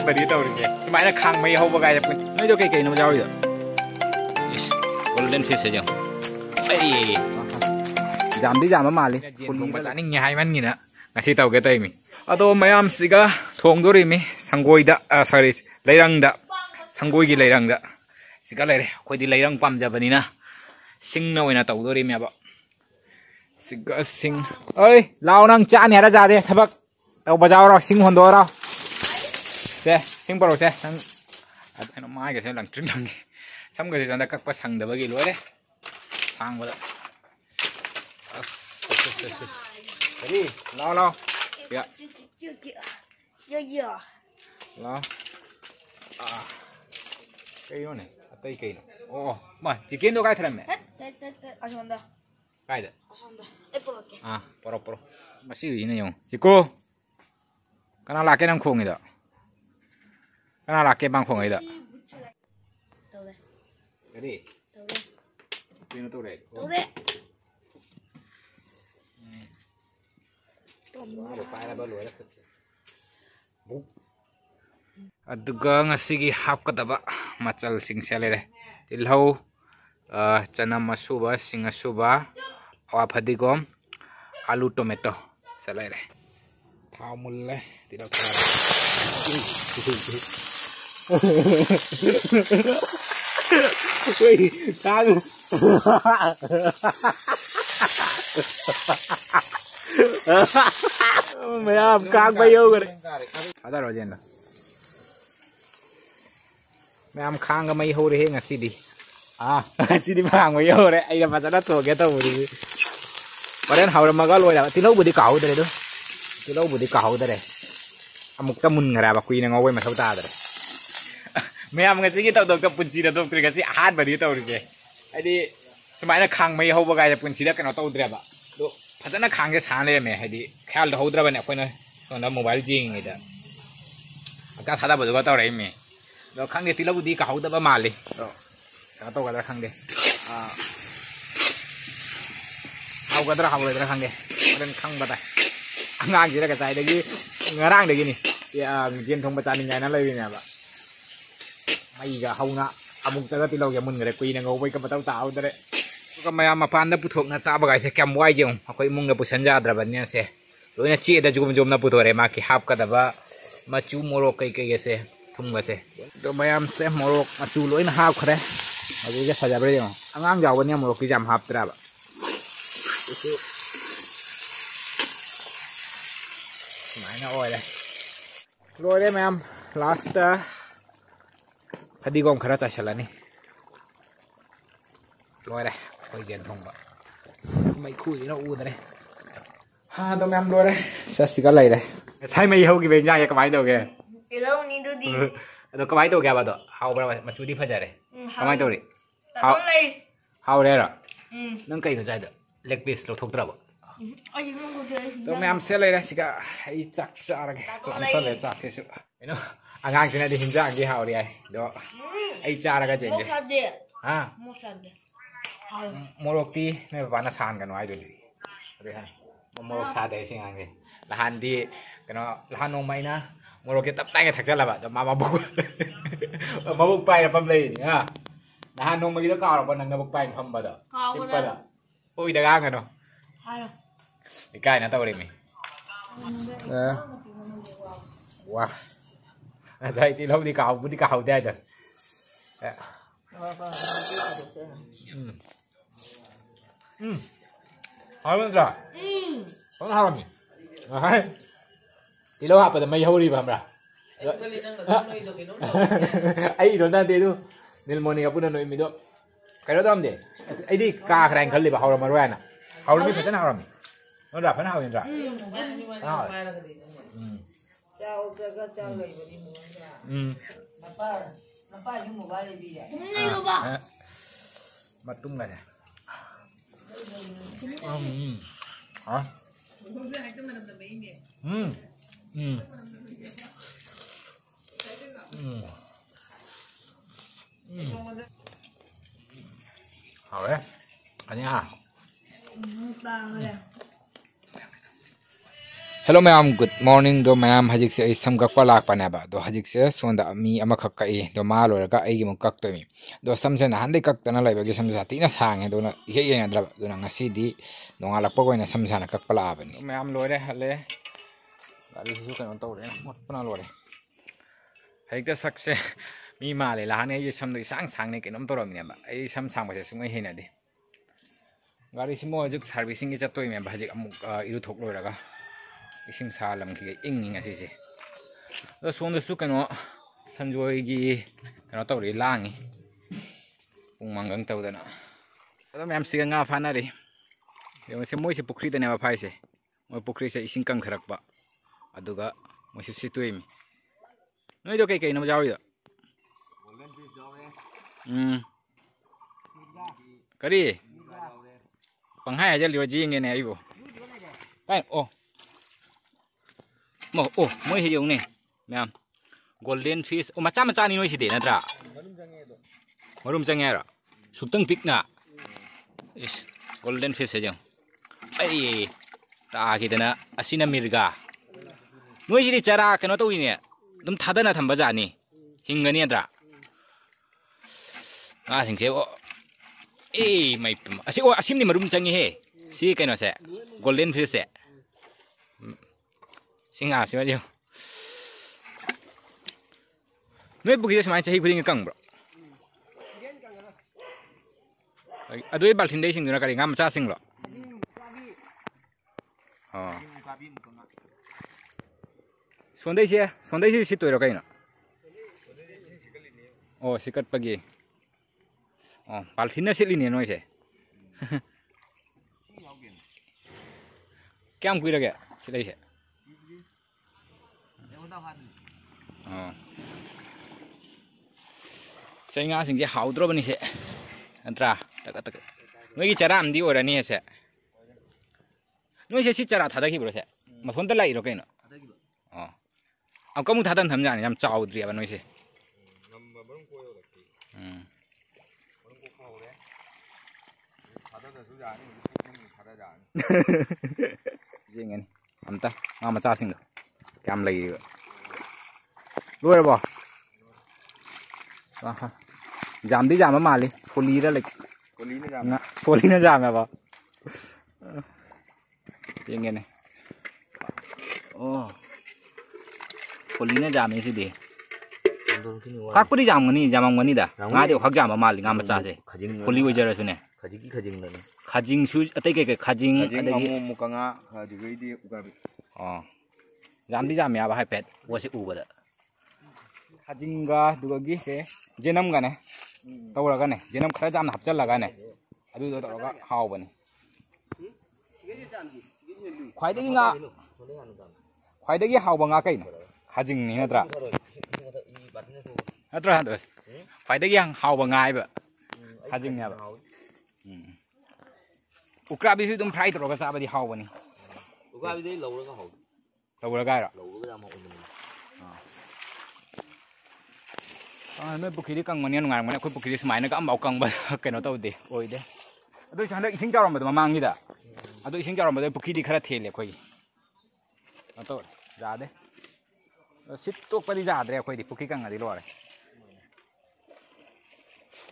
बड़ी तौरीसे सुमायना खांग मई हौब गाय नोइदो कई कई नो जाउइदो गोल्डन फिश है अई जामदी जाम माले थोंबा चानिंग हाइमनगिना ngasi tauge taimi ado mayam siga thongdorimi sangoida sorry leirangda sangoi gi leirangda siga leire khoidi leirang pamjabanina singna oina tawdorimi aba siga sing oi lao nang cha ne ra ja de thabak tau bajao ro sing hondo ro se sing paro se nang adeno mai ga se lang tring lang sam ga se janda kak pa sang da bagi lore sang ba Ready, lao. Ya. Ya. Lao. Cây nó này, cây cây này. Oh, mà chỉ kiến đâu cái thằng này. Asonda. Cái đấy. Asonda. Epoloke. Poro. Mà xí gì này không? Chị cô. Cái nào là cái năng khung này đó. Cái nào là cái băng khung này đó. Ready. Pino tu đây. Aduga ngasigi hapkadaba machal sing selere tilhau chana masuba singa suba awa phadigom alu tomato selere thamulle tira thara wei tagu Mayam kang bayo gare ada rojen la mayam khang ga mai ho re ngasi di sidi bang bayo re ai ga majana to ge to budi paren hawra maga loi la tilau budi kau dare do tilau budi kau dare amuk ta mun ngara ba kui na ngoi ma thau ta dare mayam ngasi gi taw dok ta punchi da dok tri ga si hat badi taw ri ge ai di sumaina khang mai ho ba ga ya punchi da kano taw dre ba do फजना खांगे साने में है दी ख्याल होद्रबने अखोना सोना mobile जिंगेदा का थादा बदुगा तौरे में दो खांगे तिलबुदी का होदबा माले दो का तो गदरा खांगे हावगदरा खांगे ओरन खांबदा अंगांग जिरा का साइदगी ngarang degi ni ya gen thong bacani ngai na lei ne ba mai ga hauna amuk ta tilau ya mun ngare kui na ngoi ka batau tau dareก็มามาพันนับปุถุนะจ้าบกายเสแกมไว้จงเขาอีมุงนับปุชันยาดระบันเนี่ยเสโดยนัดชี้แต่จุกมันจมนับปุถุอะไรมาคิฮับกันแต่ว่ามาจูโมโรกไกลๆเสทุ่มกันเสตัวมายามเสโมโรกมาจูลอยนะฮับเขาเลยมาดูจะสัจจะไปยังอ่างยาววันนี้โมโรกที่จำฮับตราบไม่น่าอ้อยเลยรวยได้ไหมครับ last พอดีกองขราจะเฉลยนี่รวยเลยไปเย็นทงบ่ไม่คุยนะอูดเลยตัวแม่รวยเลยสักสิก็เลยใช่ไม่เฮากี่เป็นยังไงก็ไม่ตัวแกแล้วนี่ดูดิตัวก็ไม่ตัวแกบ้าตัวเฮาไปมาช่วยที่พัชเลยก็ไม่ตัวดิเฮาเลยหรอนั่งไกลหน่อยใจเด้อเล็กบีสเราทุกตัวบ่ตัวแม่เสียเลยนะสิก็ไอ้จักจ่าอะไรตัวอันสั่นเลยจักที่สุดเห็นไหมอ่างๆที่นั่นที่หินจักที่เฮาเลยเดี๋ยวไอ้จ่าอะไรก็เจ๋งเลยโมโรกตีไม่ปานสานกันไว้ดูดิดูฮะโมโรกซาเดชิงอังเลยละฮันดีกันเนาะละฮันนงไม่นะโมโรกตับไตกันถักจะละบะแต่มาบุกไปแล้วพัมเลยนี่ฮะละฮันนงเมื่อกี้ต้องก้าวหรอกวันนั้นบุกไปพัมบะเด้อทิปปะเด้อโอ้ยตะก้างกันเนาะไอ้ใกล้นะตัวเองมั้ยว้าได้ที่เราดีก้าวบุดีก้าวได้เด้อ하면서 손 하람이 đi lâu học rồi mày hô đi vào ra ai rồi đang đi đâu nên moni gặp bữa nay mình đâu cái đó đâu đi ai đi ca khang khẩn đi vào hậu mà rồi nè hậu nó biết phải hậu nó ra phải hậu hiện ra mặt tung này hả hỏi anh nha Hello ma'am good morning दो ma'am हजिक से सम कक्पा लाकपने बा दो हजिक से सोंदा मी अमा खक कई दो मा लोरगा अई मु कक तोमी दो समसे ना हंदे कक्तना लाइबगे समसा तीना सांगे दो हे ये नद्रा दो ngasi di नोंगा लक्पा कोइना समसा ना कक्पा लाबनी मैम लोरे हले गाड़ी सु कनो तौरे मोटपना लोरे हेक्ता सक्से मी माले लाने ये समदि सांग सांगने केनम तोरमिने बा अई सम सांगबसे सुंगै हेनादे गाड़ी सिमो हजिक सर्विसिंग की चतोइ मे हजिक अमुक इरु थोक लोरगा इसिंग सालम की इंग ngasi सोंदसु कनो संजोयगी कनो तौरी लांगी पुंग मंगंग तौदना अदो मैम सिंगा फानारी योसे मोइसे पुखरी दने बा फाइसे मोइ पुखरी से इसिंग कंग खरकबा अदुगा मोइसे सितुइमी नोइ दो कई कई न जावि गोल्डन फिश जावे करी पंहाय हजल लियो जिंगे ने आइबो काय ओ ओ मोइ हे यौने मैम गोल्डन फिश ओ मचा मचा नि नोइ सिदे नत्रा मरुम चंगे रा सुतंग पिकना इस गोल्डन फिश हे जंग आई तागिदना असिना मिर्गा नोइ सिदि चरा कनो तौइने दम थादना थंबा जानी हिंगनी अद्रा आ सिंगसे ओ ए मै असि ओ असिमनि मरुम चंगे हे सी कनो से गोल्डन फिश से सिंगा सिमा जो नोइ बुगी समाय चही खुदिंग कंग ब्रो अदुइ बाल्थिन दे सिंगना करि ngam cha sing lo sondai se si toiro kaina oh sikat pagi oh balthin na sitli ne noi se kyam kui lage silai se sai nga sing je hau dro bani se antra tak noi gi chara amdi ora ni se noi se si chara thada ki bro se ma thon ta lai ro kaina oh am kamu thadan tham jani jam chaw dri ba noi se ngam ba bang ko yo da bang ko khau le thada da su jani ni thada jani jingen amta ma ma cha sing lo kam lai rồi bò giảm đi giảm mà đi phô lý ra lịch phô lý nó giảm là bò tiếng nghe này ô phô lý nó giảm như thế đi khác bữa đi giảm cái này đã ngay điều khác giảm mà đi ngắm mà cha thế phô lý bây giờ là thế này khajing su cái khajing một cái ngã thì cái đi giảm đi giảm ya ba hai pet wo se u ba da khajinga duga gi he jenam ga ne tawra ga ne jenam khara jam hapchal laga ne adu do tawra ga haw ba ne khwai da gi haw ba nga kai na khajing ni na tra atra dos khwai da gi haw ba ngai ba khajing ne ba ukra bi su dum fry tawra ga sa ba di haw ba ni ukra bi dei lo ga haw tawra ga ra lo ga ma on nó bukki đi căng mà nè ngang mà nè khối bukki đi smile nó có máu căng mà cái nó tao đi ôi đấy đôi chẳng được sinh trao mà mang như đó đôi sinh trao mà đôi bukki đi khá là thiệt lệ khối nó tao ra đấy shit tốt phải đi ra đấy khối đi bukki căng ở đi rồi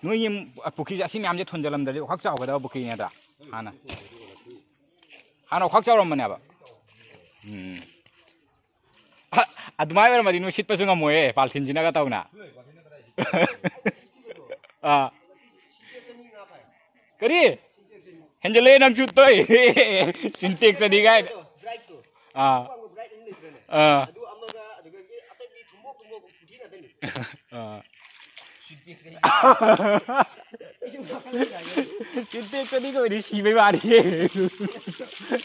nuôi nhím bukki ra xin em cho thôn cho làm đấy khoác trao cái đó bukki này đó hana khoác trao mà nè bà admai ber mà đi nuôi shit phải xuống ngồi pal thin china cái tao nè kari henjele nang chutoy sintek sa digay sintek sa digay di si bay ba di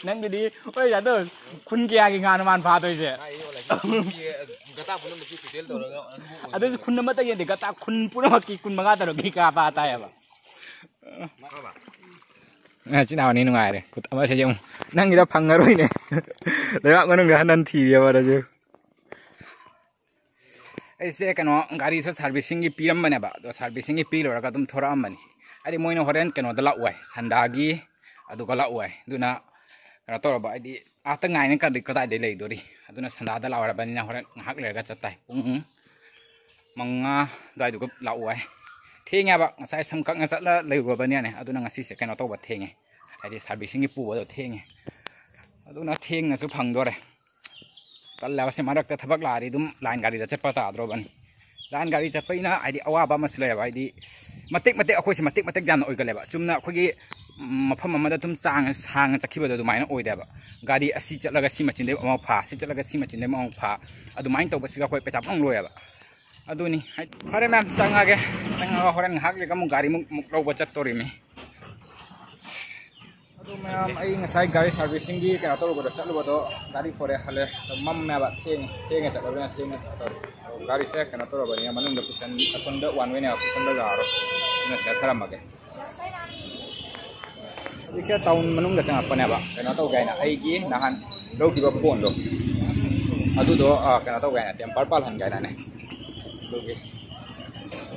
nang di oi ya to kun kya ki ngan man pha toy se ada kun nama ta ye de gata kun pura ki kun maga ta ro ki ka pa ta ya ba chi nào ni ngai re kut ama se jong nang ida phang ngaroi ne le ba ngon ga nan thi ya ba da ju ai se kano gari so servicing ki piram bane ba do servicing ki pi lo ra ka tum thora am bani ari moino horen kano da la wai sandagi adu ka la wai duna kena tau ba di ata ngai ne ka di ka dai lei dori aduna sanda da lawara ban na horan hak le ga chatai pung manga dai du ko lau ai theng ya ba ngasai sam kak nga chatla lei go ba ne aduna ngasi se kena tau ba theng e ai di servicing gi pu ba do theng e aduna theng na su phang dore kal la se marak ta thabak la ri dum line gari da chatpa ta dro ban line gari chatpai na ai di awa ba mas le ba ai di matik akhoi se matik jan oi ga le ba chumna akhoi gi mafam amada tum chang sang chakhiba do maina oi deba gari asi chatlaga si machin de ma pha si chatlaga si machin de ma pha adu main to basiga khoi pecha pang loya ba aduni hare ma'am changa horan hak le kam gari muk lo ba chat tori me adu ma'am ai ngasai gari servicing gi ka to go chatlu ba do gari pore hale mam me ba theng chatla na theng gari se kana to ba ni manung da pisan akon da one way ne pisan da garo na se tharam age Jika tahun menunggu jangan apa nih, karena tahu gaya na, aigi nahan lo kiba pon lo, adu do, karena tahu gaya na, tiap parpal han gaya na nih, oke,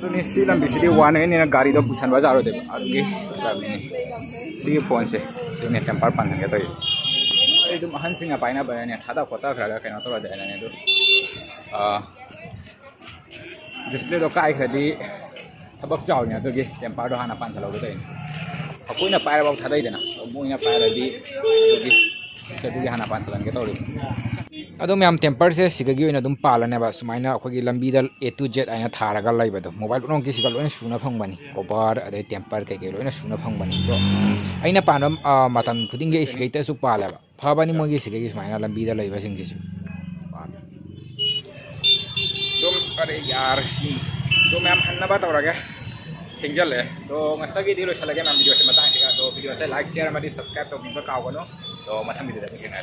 itu nih silam di sini warna ini na gari do busan bazaar deh, adu gih, ini, sih pon sih, sini tiap parpal han gitu ya, itu mahan sih ngapain apa nih, ada kota kerja karena tahu ada nih itu, display do kai kerja tabak jauh nih, adu gih, tiap pardo han apa salah gitu ini. Aku ina paira bau thadai dena mu ina paira di sedugi hana pantalan ke tori adu me am temper se sigagi ina dum palane ba sumaina akogi lambi dal A to Z aina tharaga laiba do mobile rong ki sigal oina suna phangmani cover ade temper ke oina suna phangmani to aina panam matan khuding ge sigai ta su pala ba phabani mo ge sigai sumaina lambi dal laiba sing ji dum are yar si do me am hanna ba tawraga tinggal ya, तो ngasih lagi dulu selagi memang video saya matang, jika video saya like, share, dan subscribe, तो बिल्कुल cow करो, तो matang video dah bikin